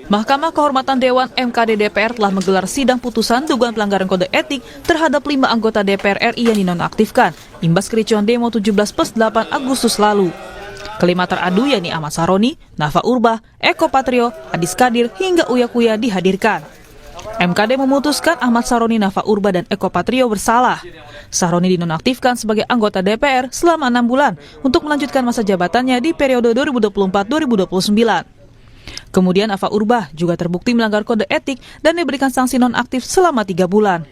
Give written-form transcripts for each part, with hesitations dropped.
Mahkamah Kehormatan Dewan MKD DPR telah menggelar sidang putusan dugaan pelanggaran kode etik terhadap 5 anggota DPR RI yang dinonaktifkan imbas kericuan demo 17+8 Agustus lalu. Kelima teradu yakni Ahmad Saroni, Nafa Urbah, Eko Patrio, Adis Kadir hingga Uya Kuya dihadirkan. MKD memutuskan Ahmad Saroni, Nafa Urbah, dan Eko Patrio bersalah. Saroni dinonaktifkan sebagai anggota DPR selama 6 bulan untuk melanjutkan masa jabatannya di periode 2024-2029. Kemudian Nafa Urbah juga terbukti melanggar kode etik dan diberikan sanksi nonaktif selama 3 bulan.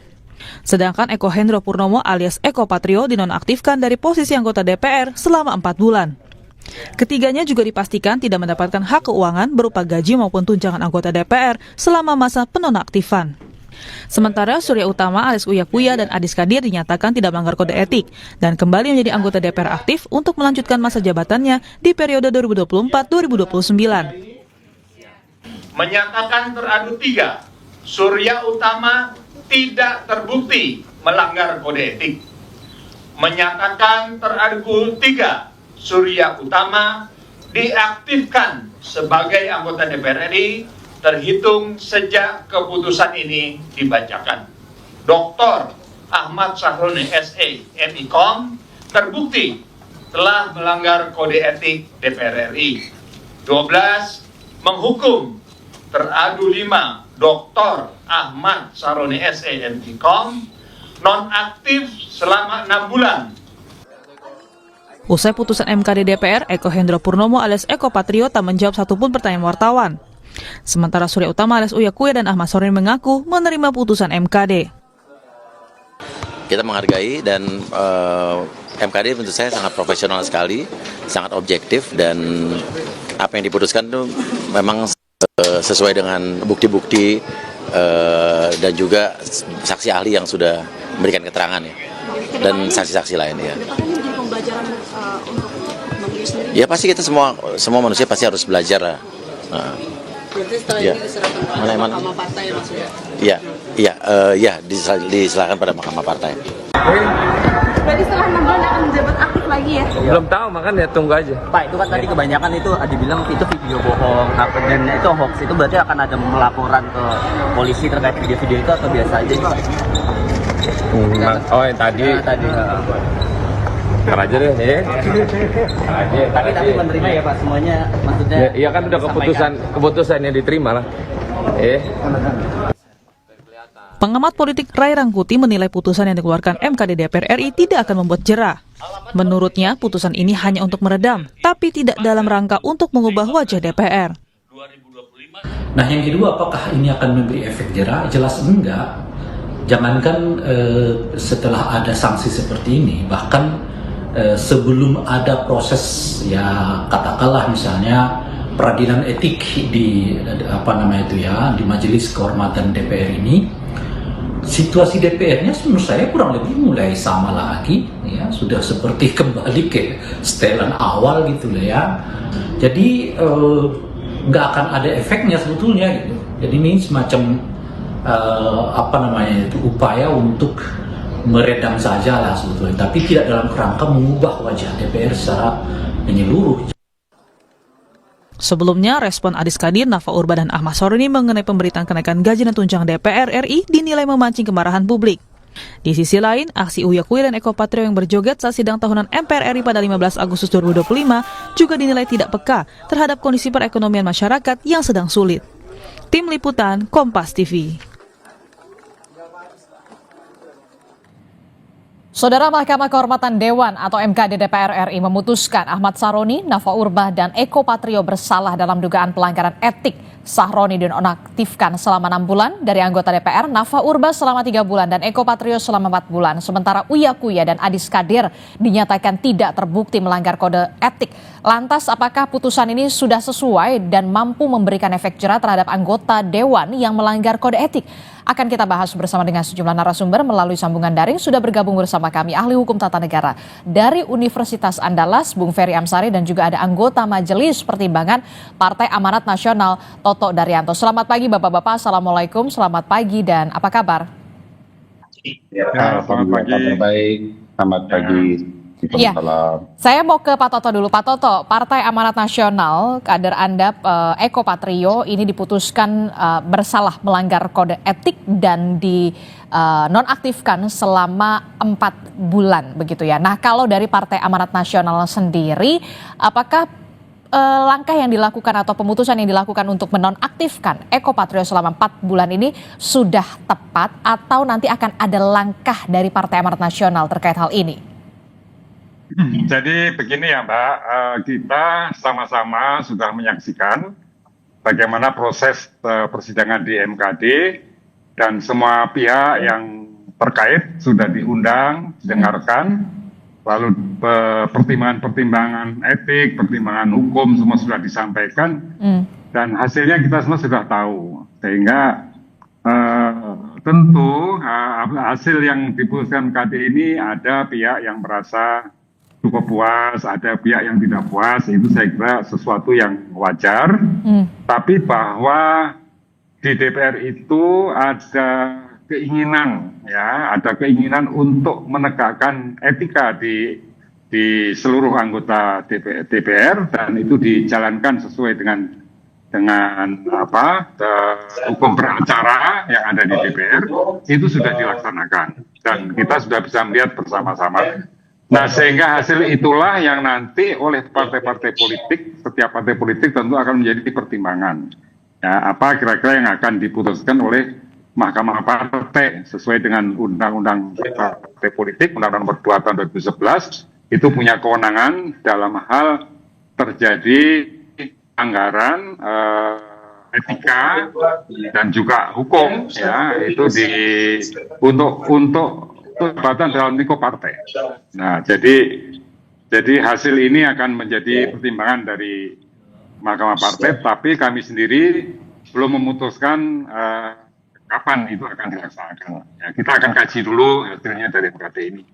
Sedangkan Eko Hendro Purnomo alias Eko Patrio dinonaktifkan dari posisi anggota DPR selama 4 bulan. Ketiganya juga dipastikan tidak mendapatkan hak keuangan berupa gaji maupun tunjangan anggota DPR selama masa penonaktifan. Sementara Surya Utama alias Uya Kuya dan Adis Kadir dinyatakan tidak melanggar kode etik dan kembali menjadi anggota DPR aktif untuk melanjutkan masa jabatannya di periode 2024-2029. Menyatakan teradu 3, Surya Utama tidak terbukti melanggar kode etik. Menyatakan teradu 3, Surya Utama diaktifkan sebagai anggota DPR RI terhitung sejak keputusan ini dibacakan. Dr. Ahmad Saroni SE MIKOM terbukti telah melanggar kode etik DPR RI. 12. Menghukum teradu 5 Dr. Ahmad Saroni SE MIKOM nonaktif selama 6 bulan. Usai putusan MKD DPR, Eko Hendro Purnomo alias Eko Patrio tak menjawab satupun pertanyaan wartawan. Sementara Surya Utama alias Uya Kuya dan Ahmad Saroni mengaku menerima putusan MKD. Kita menghargai dan MKD tentu saya sangat profesional sekali, sangat objektif, dan apa yang diputuskan itu memang sesuai dengan bukti-bukti dan juga saksi ahli yang sudah memberikan keterangan ya, dan saksi-saksi lain ya. Pembelajaran untuk Bang sendiri? Ya pasti kita semua manusia pasti harus belajar lah. Berarti setelah Ya. ini diserahkan pada Mahkamah Partai maksudnya? Iya, diserahkan pada Mahkamah Partai. Berarti setelah 6 bulan akan menjabat aktif lagi ya? Belum tahu, makanya tunggu aja. Pak, itu kan tadi kebanyakan itu dibilang itu video bohong, dan itu hoax. Itu berarti akan ada melaporan ke polisi terkait video-video itu atau biasa aja Pak? Oh yang tadi. Ya, tadi. Ntar aja deh, Tapi menerima ya Pak semuanya, maksudnya? Iya kan udah keputusan yang diterima lah. Pengamat politik Ray Rangkuti menilai putusan yang dikeluarkan MKD DPR RI tidak akan membuat jera. Menurutnya, putusan ini hanya untuk meredam, tapi tidak dalam rangka untuk mengubah wajah DPR. Nah, yang kedua, apakah ini akan memberi efek jera? Jelas enggak. Jangankan setelah ada sanksi seperti ini, bahkan sebelum ada proses, ya katakanlah misalnya peradilan etik di di Majelis Kehormatan DPR ini, situasi DPR-nya menurut saya kurang lebih mulai sama lagi, ya sudah seperti kembali ke setelan awal gitu lah ya. Jadi nggak akan ada efeknya sebetulnya gitu. Jadi ini semacam upaya untuk meredam saja lah sebetulnya, tapi tidak dalam kerangka mengubah wajah DPR secara menyeluruh. Sebelumnya, respon Adis Kadir, Nafa Urbah, dan Ahmad Saroni mengenai pemberitaan kenaikan gaji dan tunjangan DPR RI dinilai memancing kemarahan publik. Di sisi lain, aksi Uya Kuya dan Eko Patrio yang berjoget saat sidang tahunan MPR RI pada 15 Agustus 2025 juga dinilai tidak peka terhadap kondisi perekonomian masyarakat yang sedang sulit. Tim Liputan, Kompas TV. Saudara, Mahkamah Kehormatan Dewan atau MKD DPR RI memutuskan Ahmad Saroni, Nafa Urbah, dan Eko Patrio bersalah dalam dugaan pelanggaran etik. Saroni dinonaktifkan selama 6 bulan, dari anggota DPR, Nafa Urbah selama 3 bulan, dan Eko Patrio selama 4 bulan. Sementara Uya Kuya dan Adis Kadir dinyatakan tidak terbukti melanggar kode etik. Lantas, apakah putusan ini sudah sesuai dan mampu memberikan efek jera terhadap anggota Dewan yang melanggar kode etik? Akan kita bahas bersama dengan sejumlah narasumber melalui sambungan daring. Sudah bergabung bersama kami ahli hukum tata negara dari Universitas Andalas, Bung Ferry Amsari, dan juga ada anggota Majelis Pertimbangan Partai Amanat Nasional, Toto Daryanto. Selamat pagi Bapak-Bapak, Assalamualaikum, selamat pagi dan apa kabar? Ya, selamat pagi. Selamat pagi. Iya, saya mau ke Pak Toto dulu. Pak Toto, Partai Amanat Nasional, kader Anda Eko Patrio ini diputuskan bersalah melanggar kode etik dan dinonaktifkan selama 4 bulan begitu ya. Nah, kalau dari Partai Amanat Nasional sendiri, apakah langkah yang dilakukan atau pemutusan yang dilakukan untuk menonaktifkan Eko Patrio selama 4 bulan ini sudah tepat atau nanti akan ada langkah dari Partai Amanat Nasional terkait hal ini? Jadi begini ya Mbak, kita sama-sama sudah menyaksikan bagaimana proses persidangan di MKD dan semua pihak yang terkait sudah diundang, didengarkan, lalu pertimbangan-pertimbangan etik, pertimbangan hukum semua sudah disampaikan dan hasilnya kita semua sudah tahu. Sehingga tentu hasil yang diputuskan MKD ini ada pihak yang merasa cukup puas, ada pihak yang tidak puas, itu saya kira sesuatu yang wajar. Tapi bahwa di DPR itu ada keinginan, ya, ada keinginan untuk menegakkan etika di seluruh anggota DPR dan itu dijalankan sesuai dengan hukum beracara yang ada di DPR itu sudah dilaksanakan dan kita sudah bisa melihat bersama-sama. Nah, sehingga hasil itulah yang nanti oleh partai-partai politik, setiap partai politik tentu akan menjadi pertimbangan. Ya, apa kira-kira yang akan diputuskan oleh Mahkamah Partai sesuai dengan Undang-Undang Partai Politik, Undang-Undang Nomor 2 Tahun 2011, itu punya kewenangan dalam hal terjadi anggaran, etika dan juga hukum, ya, itu untuk jabatan dalam lingkup partai. Nah, jadi hasil ini akan menjadi pertimbangan dari Mahkamah Partai, tapi kami sendiri belum memutuskan kapan itu akan dilaksanakan. Ya, kita akan kaji dulu hasilnya dari MKD ini.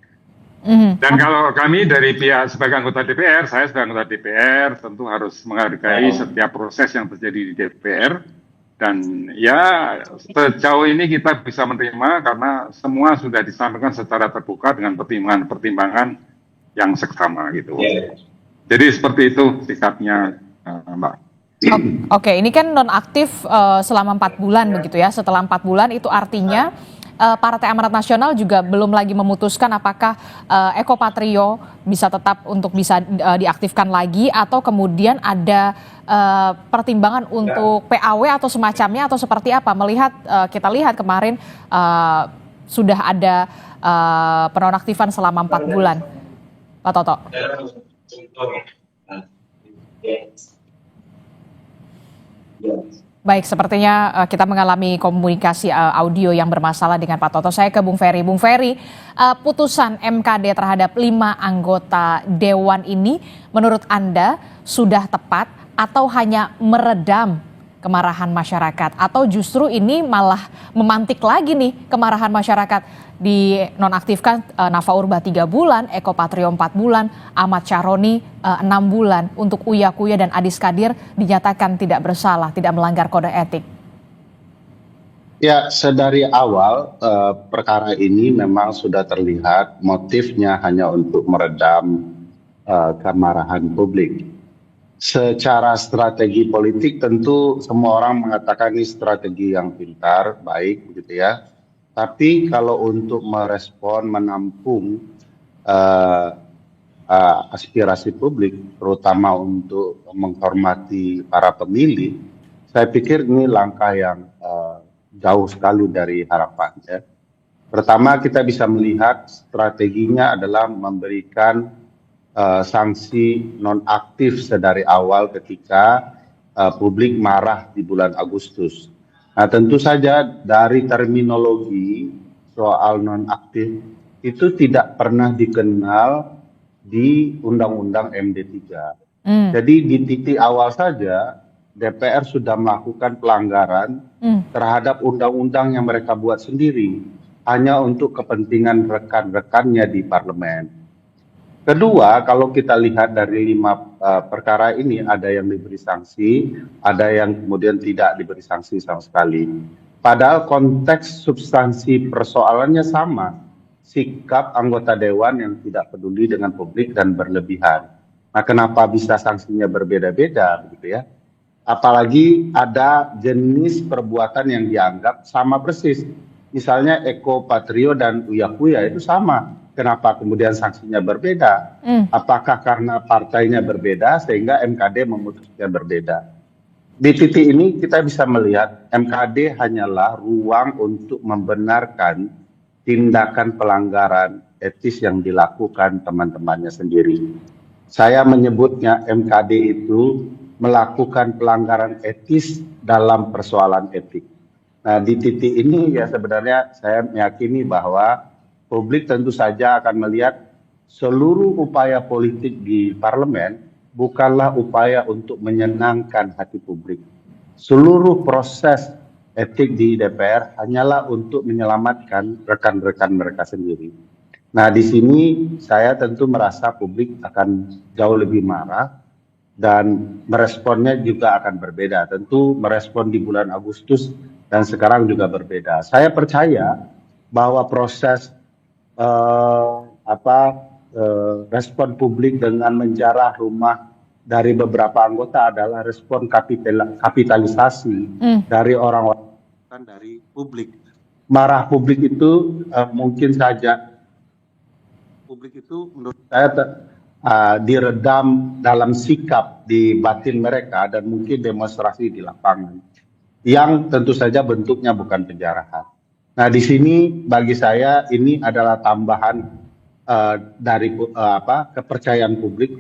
Dan kalau kami dari pihak sebagai anggota DPR, saya sebagai anggota DPR tentu harus menghargai setiap proses yang terjadi di DPR. Dan ya sejauh ini kita bisa menerima karena semua sudah disampaikan secara terbuka dengan pertimbangan-pertimbangan yang seksama gitu. Jadi seperti itu sikapnya Mbak. Oke, ini kan nonaktif selama 4 bulan begitu ya. Setelah 4 bulan itu artinya Partai Amanat Nasional juga belum lagi memutuskan apakah Eko Patrio bisa tetap untuk bisa diaktifkan lagi atau kemudian ada pertimbangan untuk PAW atau semacamnya atau seperti apa? Melihat kita lihat kemarin sudah ada penonaktifan selama 4 bulan, Pak Toto. Baik, sepertinya kita mengalami komunikasi audio yang bermasalah dengan Pak Toto. Saya ke Bung Ferry. Bung Ferry, putusan MKD terhadap 5 anggota Dewan ini menurut Anda sudah tepat atau hanya meredam kemarahan masyarakat? Atau justru ini malah memantik lagi nih kemarahan masyarakat? Dinonaktifkan Nafa Urbah 3 bulan, Eko Patrio 4 bulan, Ahmad Syaroni 6 bulan. Untuk Uya Kuya dan Adis Kadir dinyatakan tidak bersalah, tidak melanggar kode etik. Ya, sedari awal perkara ini memang sudah terlihat motifnya hanya untuk meredam kemarahan publik. Secara strategi politik tentu semua orang mengatakan ini strategi yang pintar, baik begitu ya. Tapi kalau untuk merespon, menampung aspirasi publik, terutama untuk menghormati para pemilih, saya pikir ini langkah yang jauh sekali dari harapan. Ya. Pertama, kita bisa melihat strateginya adalah memberikan sanksi nonaktif sedari awal ketika publik marah di bulan Agustus. Nah, tentu saja dari terminologi soal nonaktif itu tidak pernah dikenal di Undang-Undang MD3. Jadi di titik awal saja DPR sudah melakukan pelanggaran terhadap undang-undang yang mereka buat sendiri hanya untuk kepentingan rekan-rekannya di parlemen. Kedua, kalau kita lihat dari 5 perkara ini, ada yang diberi sanksi, ada yang kemudian tidak diberi sanksi sama sekali. Padahal konteks substansi persoalannya sama. sikap anggota dewan yang tidak peduli dengan publik dan berlebihan. Nah, kenapa bisa sanksinya berbeda-beda begitu ya? Apalagi ada jenis perbuatan yang dianggap sama persis. Misalnya Eko Patrio dan Uya Kuya itu sama. Kenapa kemudian sanksinya berbeda? Apakah karena partainya berbeda sehingga MKD memutusnya berbeda? Di titik ini kita bisa melihat MKD hanyalah ruang untuk membenarkan tindakan pelanggaran etis yang dilakukan teman-temannya sendiri. Saya menyebutnya MKD itu melakukan pelanggaran etis dalam persoalan etik. Nah, di titik ini ya sebenarnya saya meyakini bahwa publik tentu saja akan melihat seluruh upaya politik di parlemen bukanlah upaya untuk menyenangkan hati publik. Seluruh proses etik di DPR hanyalah untuk menyelamatkan rekan-rekan mereka sendiri. Nah, di sini saya tentu merasa publik akan jauh lebih marah dan meresponnya juga akan berbeda. Tentu merespon di bulan Agustus dan sekarang juga berbeda. Saya percaya bahwa proses respon publik dengan menjarah rumah dari beberapa anggota adalah respon kapitalisasi dari orang-orang dari publik. Marah publik itu mungkin saja publik itu menurut saya diredam dalam sikap di batin mereka dan mungkin demonstrasi di lapangan yang tentu saja bentuknya bukan penjarahan. Nah, di sini bagi saya ini adalah tambahan dari kepercayaan publik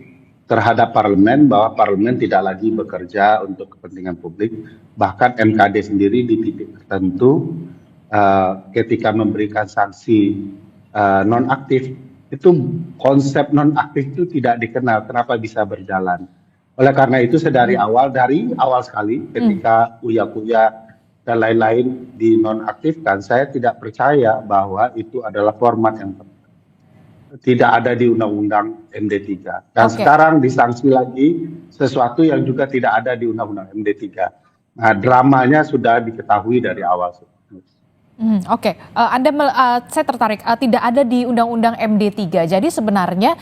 terhadap parlemen bahwa parlemen tidak lagi bekerja untuk kepentingan publik. Bahkan MKD sendiri di titik tertentu ketika memberikan sanksi nonaktif itu konsep nonaktif itu tidak dikenal kenapa bisa berjalan. Oleh karena itu dari awal sekali ketika Uya Kuya dan lain-lain dinonaktifkan, saya tidak percaya bahwa itu adalah format yang tidak ada di Undang-Undang MD3. Dan sekarang disanksi lagi sesuatu yang juga tidak ada di Undang-Undang MD3. Nah, dramanya sudah diketahui dari awal. Saya tertarik, tidak ada di Undang-Undang MD3. Jadi sebenarnya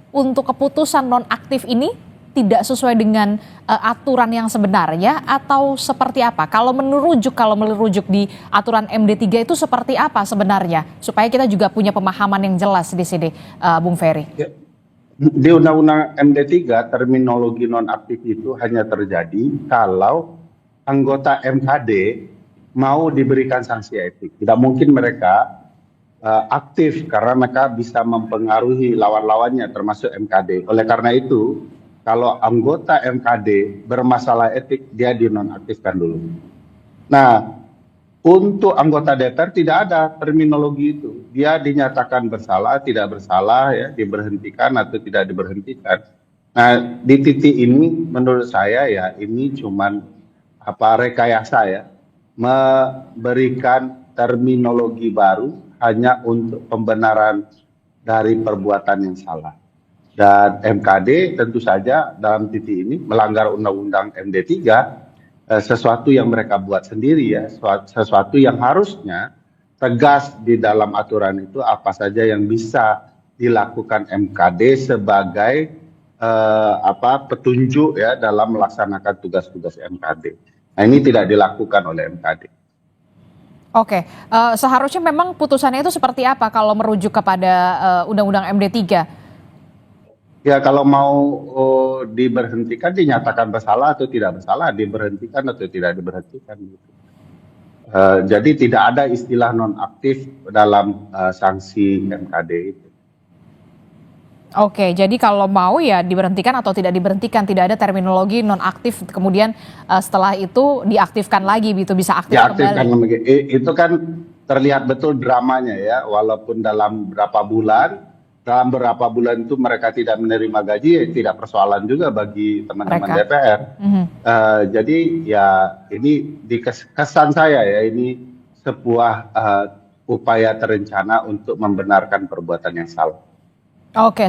untuk keputusan nonaktif ini tidak sesuai dengan aturan yang sebenarnya atau seperti apa? Kalau merujuk di aturan MD3 itu seperti apa sebenarnya? Supaya kita juga punya pemahaman yang jelas di sini, Bung Ferry. Ya. Di Undang-Undang MD3 terminologi nonaktif itu hanya terjadi kalau anggota MKD mau diberikan sanksi etik. Tidak mungkin mereka aktif karena mereka bisa mempengaruhi lawan-lawannya termasuk MKD. Oleh karena itu, kalau anggota MKD bermasalah etik, dia dinonaktifkan dulu. Nah, untuk anggota DPR tidak ada terminologi itu. Dia dinyatakan bersalah, tidak bersalah, ya, diberhentikan atau tidak diberhentikan. Nah, di titik ini menurut saya ya ini cuman rekayasa ya. Memberikan terminologi baru hanya untuk pembenaran dari perbuatan yang salah. Dan MKD tentu saja dalam titik ini melanggar Undang-Undang MD3, sesuatu yang mereka buat sendiri ya, sesuatu yang harusnya tegas di dalam aturan itu apa saja yang bisa dilakukan MKD sebagai petunjuk ya dalam melaksanakan tugas-tugas MKD. Nah, ini tidak dilakukan oleh MKD. Seharusnya memang putusannya itu seperti apa kalau merujuk kepada Undang-Undang MD3? Ya, kalau mau diberhentikan, dinyatakan bersalah atau tidak bersalah, diberhentikan atau tidak diberhentikan. Jadi tidak ada istilah nonaktif dalam sanksi MKD itu. Jadi kalau mau ya diberhentikan atau tidak diberhentikan, tidak ada terminologi nonaktif kemudian setelah itu diaktifkan lagi gitu, bisa aktif kembali. Itu kan terlihat betul dramanya ya, walaupun dalam berapa bulan itu mereka tidak menerima gaji, ya tidak persoalan juga bagi teman-teman DPR. Jadi ya ini di kesan saya ya ini sebuah upaya terencana untuk membenarkan perbuatan yang salah.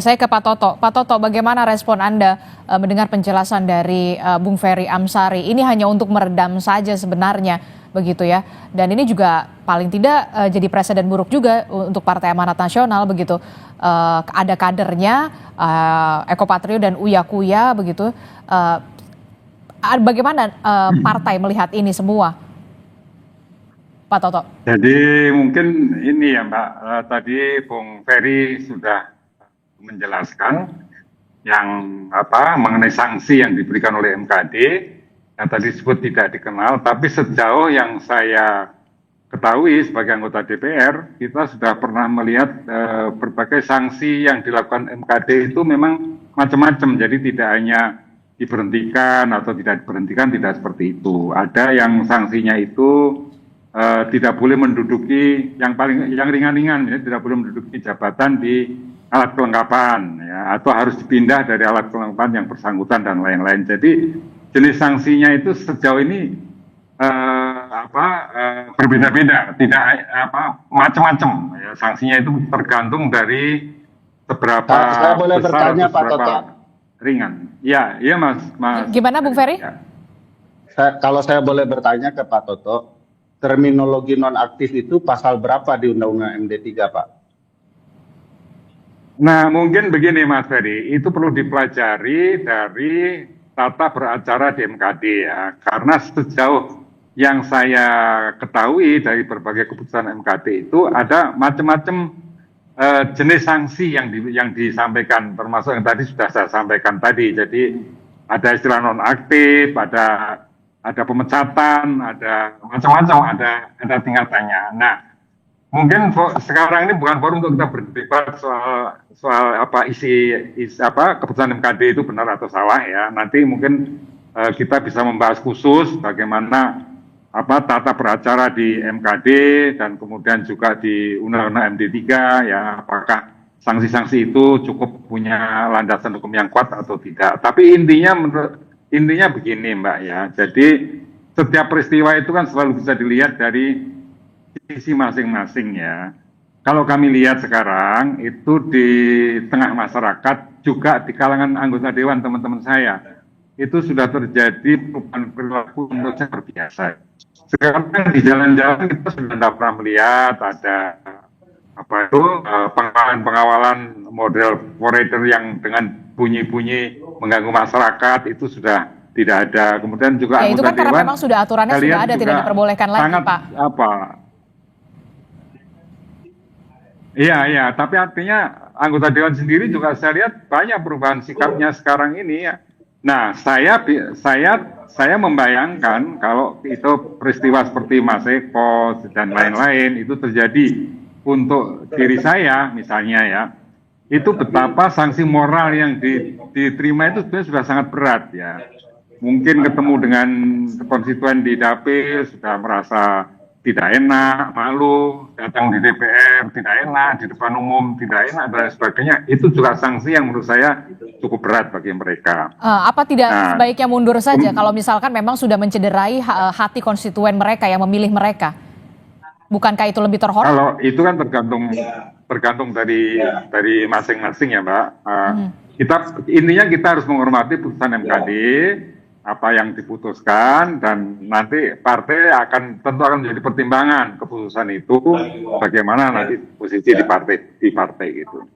Saya ke Pak Toto. Pak Toto, bagaimana respon Anda mendengar penjelasan dari Bung Ferry Amsari? Ini hanya untuk meredam saja sebenarnya begitu ya. Dan ini juga paling tidak jadi presiden buruk juga untuk Partai Amanat Nasional begitu. Ada kadernya Eko Patrio dan Uya Kuya begitu. Bagaimana partai melihat ini semua, Pak Toto? Jadi mungkin ini ya Mbak, tadi Bung Ferry sudah menjelaskan yang mengenai sanksi yang diberikan oleh MKD yang tadi disebut tidak dikenal, tapi sejauh yang saya ketahui sebagai anggota DPR, kita sudah pernah melihat berbagai sanksi yang dilakukan MKD itu memang macam-macam, jadi tidak hanya diberhentikan atau tidak diberhentikan, tidak seperti itu. Ada yang sanksinya itu tidak boleh menduduki yang ringan-ringan, ya, tidak boleh menduduki jabatan di alat kelengkapan, ya, atau harus dipindah dari alat kelengkapan yang bersangkutan dan lain-lain. Jadi jenis sanksinya itu sejauh ini berbeda-beda, tidak macam-macam. Ya, sanksinya itu tergantung dari seberapa Saya boleh besar bertanya, atau Pak seberapa Toto? ringan. Ya, iya Mas. Gimana Bung Ferry? Ya. Kalau saya boleh bertanya ke Pak Toto, terminologi nonaktif itu pasal berapa di Undang-Undang MD3, Pak? Nah, mungkin begini Mas Ferry, itu perlu dipelajari dari tata beracara di MKD ya. Karena sejauh yang saya ketahui dari berbagai keputusan MKD itu ada macam-macam jenis sanksi yang disampaikan, termasuk yang tadi sudah saya sampaikan tadi. Jadi ada istilah nonaktif, ada pemecatan, ada macam-macam, ada tingkatannya. Nah, mungkin sekarang ini bukan forum untuk kita berdebat soal isi keputusan MKD itu benar atau salah ya. Nanti mungkin kita bisa membahas khusus bagaimana tata beracara di MKD dan kemudian juga di Undang-Undang MD3 ya, apakah sanksi-sanksi itu cukup punya landasan hukum yang kuat atau tidak. Tapi intinya begini Mbak ya. Jadi setiap peristiwa itu kan selalu bisa dilihat dari sisi masing-masing ya. Kalau kami lihat sekarang itu di tengah masyarakat, juga di kalangan anggota dewan teman-teman saya, itu sudah terjadi perubahan perilaku menurut saya luar biasa. Sekarang di jalan-jalan kita sudah tidak pernah melihat ada pengawalan model forader yang dengan bunyi-bunyi mengganggu masyarakat, itu sudah tidak ada. Kemudian juga ya, itu kan karena memang sudah aturannya sudah ada, tidak diperbolehkan lagi, Pak. Iya, tapi artinya anggota dewan sendiri juga saya lihat banyak perubahan sikapnya sekarang ini ya. Nah, saya membayangkan kalau itu peristiwa seperti Mas Eko dan lain-lain itu terjadi untuk diri saya misalnya ya, itu betapa sanksi moral yang diterima itu sebenarnya sudah sangat berat ya. Mungkin ketemu dengan konstituen di dapil sudah merasa tidak enak, malu, datang di DPR tidak enak, di depan umum tidak enak dan sebagainya. Itu juga sanksi yang menurut saya cukup berat bagi mereka. Apa tidak sebaiknya mundur saja kalau misalkan memang sudah mencederai hati konstituen mereka yang memilih mereka? Bukankah itu lebih terhormat? Kalau itu kan tergantung dari masing-masing ya Mbak. Intinya kita harus menghormati putusan MKD, apa yang diputuskan, dan nanti partai tentu akan menjadi pertimbangan keputusan itu bagaimana nanti posisi di partai gitu.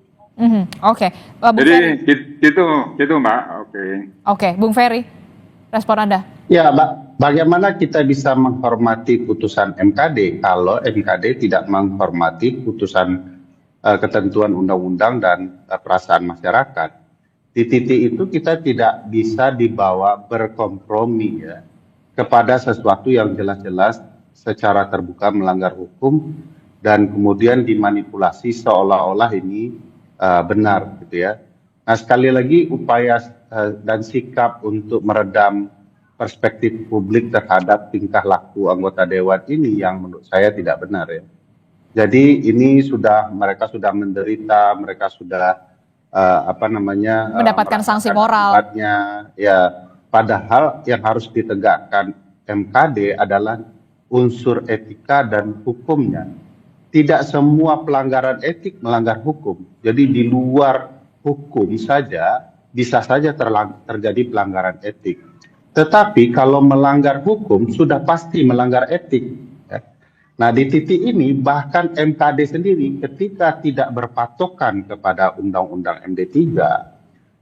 Oke. Jadi gitu Mbak. Oke, Bung Ferry, respon Anda? Ya, Mbak, bagaimana kita bisa menghormati putusan MKD kalau MKD tidak menghormati putusan ketentuan undang-undang dan perasaan masyarakat? Di titik itu kita tidak bisa dibawa berkompromi ya kepada sesuatu yang jelas-jelas secara terbuka melanggar hukum dan kemudian dimanipulasi seolah-olah ini benar gitu ya. Nah, sekali lagi upaya dan sikap untuk meredam perspektif publik terhadap tingkah laku anggota dewan ini yang menurut saya tidak benar ya. Jadi ini mereka sudah menderita, mereka sudah mendapatkan sanksi moral. Ya, padahal yang harus ditegakkan MKD adalah unsur etika dan hukumnya. Tidak semua pelanggaran etik melanggar hukum. Jadi di luar hukum saja bisa saja terjadi pelanggaran etik. Tetapi kalau melanggar hukum sudah pasti melanggar etik. Ya. Nah, di titik ini bahkan MKD sendiri ketika tidak berpatokan kepada Undang-Undang MD3,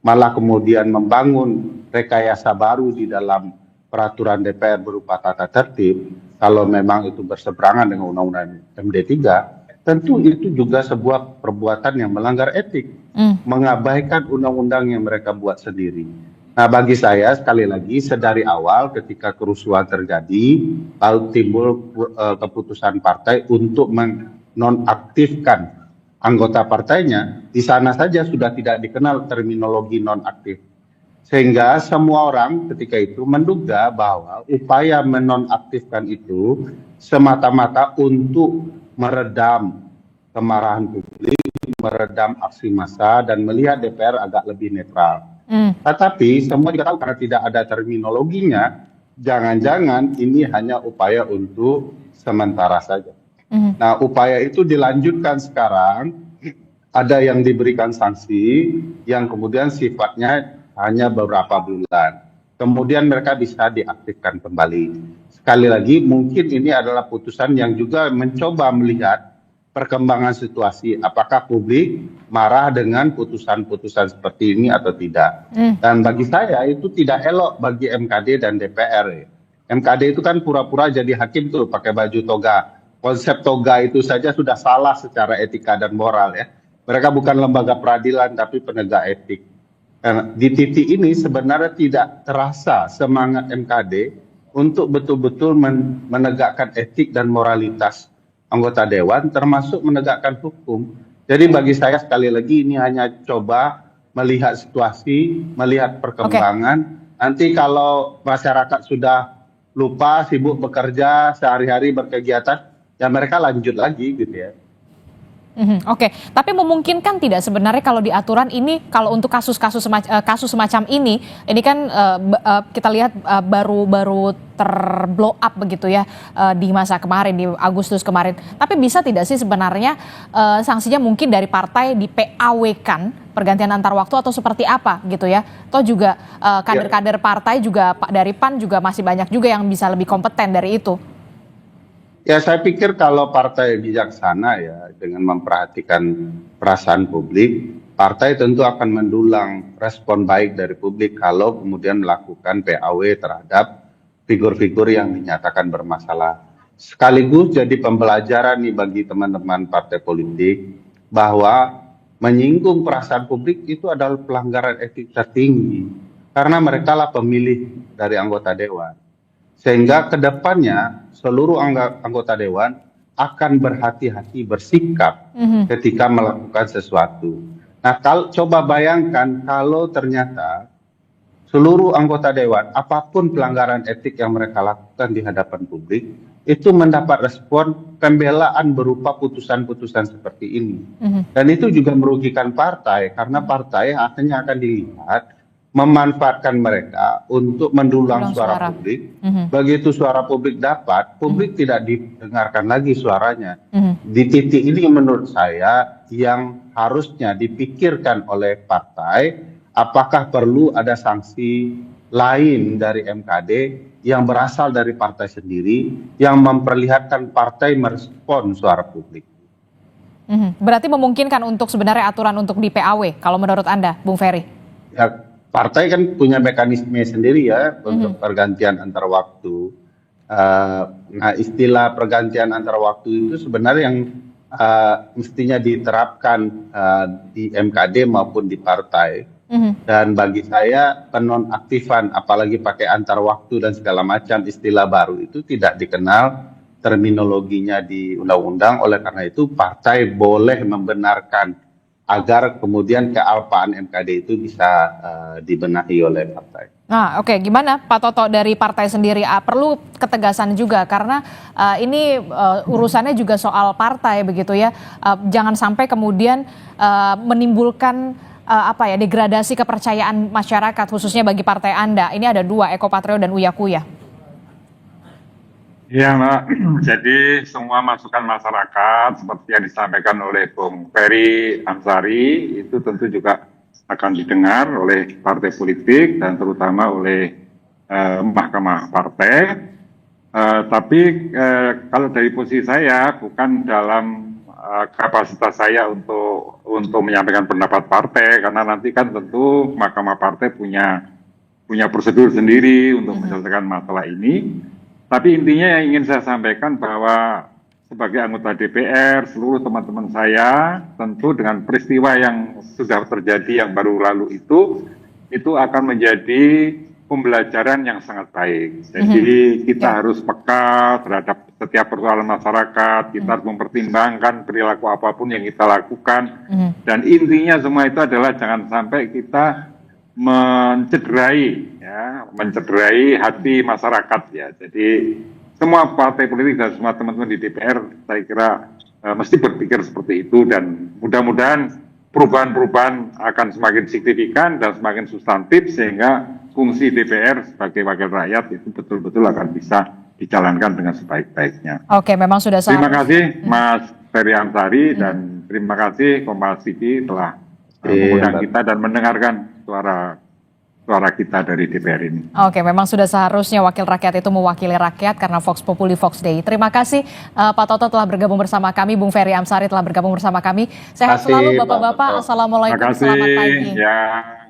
malah kemudian membangun rekayasa baru di dalam peraturan DPR berupa tata tertib, kalau memang itu berseberangan dengan Undang-Undang MD3, tentu itu juga sebuah perbuatan yang melanggar etik, mengabaikan undang-undang yang mereka buat sendiri. Nah, bagi saya sekali lagi sedari awal ketika kerusuhan terjadi, lalu timbul keputusan partai untuk menonaktifkan anggota partainya, di sana saja sudah tidak dikenal terminologi nonaktif. Sehingga semua orang ketika itu menduga bahwa upaya menonaktifkan itu semata-mata untuk meredam kemarahan publik, meredam aksi massa, dan melihat DPR agak lebih netral. Tetapi semua juga tahu karena tidak ada terminologinya, jangan-jangan ini hanya upaya untuk sementara saja. Nah, upaya itu dilanjutkan sekarang, ada yang diberikan sanksi, yang kemudian sifatnya hanya beberapa bulan. Kemudian mereka bisa diaktifkan kembali. Sekali lagi, mungkin ini adalah putusan yang juga mencoba melihat perkembangan situasi, apakah publik marah dengan putusan-putusan seperti ini atau tidak. Dan bagi saya itu tidak elok bagi MKD dan DPR. MKD itu kan pura-pura jadi hakim tuh pakai baju toga. Konsep toga itu saja sudah salah secara etika dan moral ya. Mereka bukan lembaga peradilan tapi penegak etik. Nah, di titik ini sebenarnya tidak terasa semangat MKD untuk betul-betul menegakkan etik dan moralitas anggota dewan, termasuk menegakkan hukum. Jadi bagi saya sekali lagi ini hanya coba melihat situasi, melihat perkembangan. Nanti kalau masyarakat sudah lupa, sibuk bekerja, sehari-hari berkegiatan, ya mereka lanjut lagi gitu ya. Oke, tapi memungkinkan tidak sebenarnya kalau di aturan ini, kalau untuk kasus semacam ini kan kita lihat baru terblow up begitu ya di masa kemarin, di Agustus kemarin. Tapi bisa tidak sih sebenarnya sanksinya mungkin dari partai di PAW-kan pergantian antar waktu atau seperti apa gitu ya? Toh juga kader-kader partai juga dari PAN juga masih banyak juga yang bisa lebih kompeten dari itu. Ya, saya pikir kalau partai bijaksana ya dengan memperhatikan perasaan publik, partai tentu akan mendulang respon baik dari publik kalau kemudian melakukan PAW terhadap figur-figur yang dinyatakan bermasalah. Sekaligus jadi pembelajaran nih bagi teman-teman partai politik bahwa menyinggung perasaan publik itu adalah pelanggaran etik tertinggi karena mereka lah pemilih dari anggota dewan. Sehingga kedepannya seluruh anggota dewan akan berhati-hati bersikap ketika melakukan sesuatu. Nah, coba bayangkan kalau ternyata seluruh anggota dewan, apapun pelanggaran etik yang mereka lakukan di hadapan publik, itu mendapat respon pembelaan berupa putusan-putusan seperti ini. Dan itu juga merugikan partai, karena partai akhirnya akan dilihat memanfaatkan mereka untuk mendulang suara publik. Begitu suara publik dapat, publik tidak didengarkan lagi suaranya. Di titik ini menurut saya yang harusnya dipikirkan oleh partai, apakah perlu ada sanksi lain dari MKD yang berasal dari partai sendiri yang memperlihatkan partai merespon suara publik. Berarti memungkinkan untuk sebenarnya aturan untuk di PAW kalau menurut Anda, Bung Ferry? Ya, partai kan punya mekanisme sendiri ya untuk pergantian antar waktu. Nah, istilah pergantian antar waktu itu sebenarnya yang mestinya diterapkan di MKD maupun di partai. Dan bagi saya penonaktifan apalagi pakai antar waktu dan segala macam istilah baru itu tidak dikenal terminologinya di undang-undang. Oleh karena itu partai boleh membenarkan agar kemudian kealpaan MKD itu bisa dibenahi oleh partai. Nah, oke, gimana Pak Toto dari partai sendiri? Perlu ketegasan juga karena ini urusannya juga soal partai begitu ya. Jangan sampai kemudian menimbulkan degradasi kepercayaan masyarakat khususnya bagi partai Anda. Ini ada dua, Eko Patrio dan Uya Kuya. Ya, Mbak. Jadi semua masukan masyarakat seperti yang disampaikan oleh Bung Ferry Amsari itu tentu juga akan didengar oleh partai politik dan terutama oleh Mahkamah Partai. Tapi kalau dari posisi saya bukan dalam kapasitas saya untuk menyampaikan pendapat partai, karena nanti kan tentu Mahkamah Partai punya prosedur sendiri untuk menyelesaikan masalah ini. Tapi intinya yang ingin saya sampaikan bahwa sebagai anggota DPR, seluruh teman-teman saya tentu dengan peristiwa yang sudah terjadi yang baru lalu itu akan menjadi pembelajaran yang sangat baik. Jadi kita harus peka terhadap setiap persoalan masyarakat, kita harus mempertimbangkan perilaku apapun yang kita lakukan, dan intinya semua itu adalah jangan sampai kita mencederai hati masyarakat ya. Jadi semua partai politik dan semua teman-teman di DPR saya kira mesti berpikir seperti itu, dan mudah-mudahan perubahan-perubahan akan semakin signifikan dan semakin substantif sehingga fungsi DPR sebagai wakil rakyat itu betul-betul akan bisa dijalankan dengan sebaik-baiknya. Oke, memang sudah Terima kasih Mas Ferry Amsari dan terima kasih Kompas TV telah mengundang kita dan mendengarkan suara kita dari DPR ini. Oke, memang sudah seharusnya wakil rakyat itu mewakili rakyat karena Vox Populi Vox Dei. Terima kasih Pak Toto telah bergabung bersama kami, Bung Ferry Amsari telah bergabung bersama kami. Sehat selalu Bapak-bapak. Assalamualaikum, selamat pagi. Ya.